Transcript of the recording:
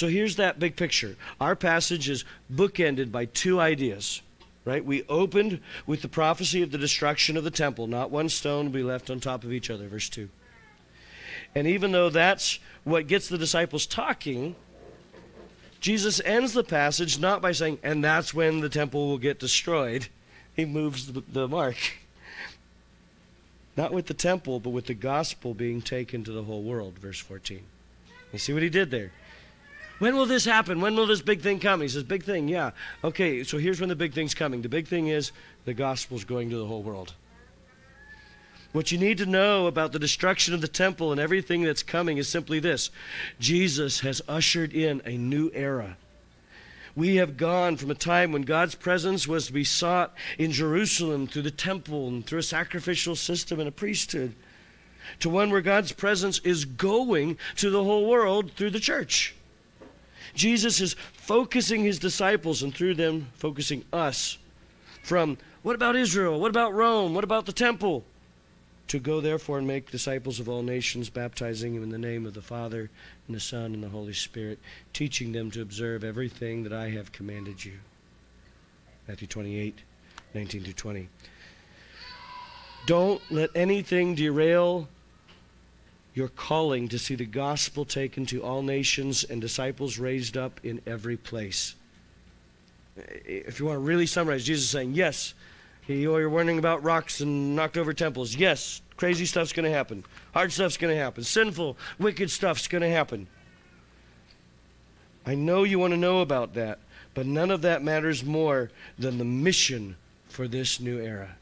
So here's that big picture. Our passage is bookended by two ideas, right? We opened with the prophecy of the destruction of the temple. Not one stone will be left on top of each other, verse 2. And even though that's what gets the disciples talking, Jesus ends the passage not by saying, and that's when the temple will get destroyed. He moves the mark. Not with the temple, but with the gospel being taken to the whole world, verse 14. You see what he did there? When will this happen? When will this big thing come? He says, big thing, yeah. Okay, so here's when the big thing's coming. The big thing is the gospel's going to the whole world. What you need to know about the destruction of the temple and everything that's coming is simply this. Jesus has ushered in a new era. We have gone from a time when God's presence was to be sought in Jerusalem through the temple and through a sacrificial system and a priesthood, to one where God's presence is going to the whole world through the church. Jesus is focusing his disciples and through them focusing us from what about Israel? What about Rome? What about the temple? To go therefore and make disciples of all nations, baptizing them in the name of the Father and the Son and the Holy Spirit, teaching them to observe everything that I have commanded you. Matthew 28, 19 through 20. Don't let anything derail your calling to see the gospel taken to all nations and disciples raised up in every place. If you want to really summarize, Jesus is saying, yes, you're wondering about rocks and knocked over temples. Yes, crazy stuff's going to happen. Hard stuff's going to happen. Sinful, wicked stuff's going to happen. I know you want to know about that, but none of that matters more than the mission for this new era.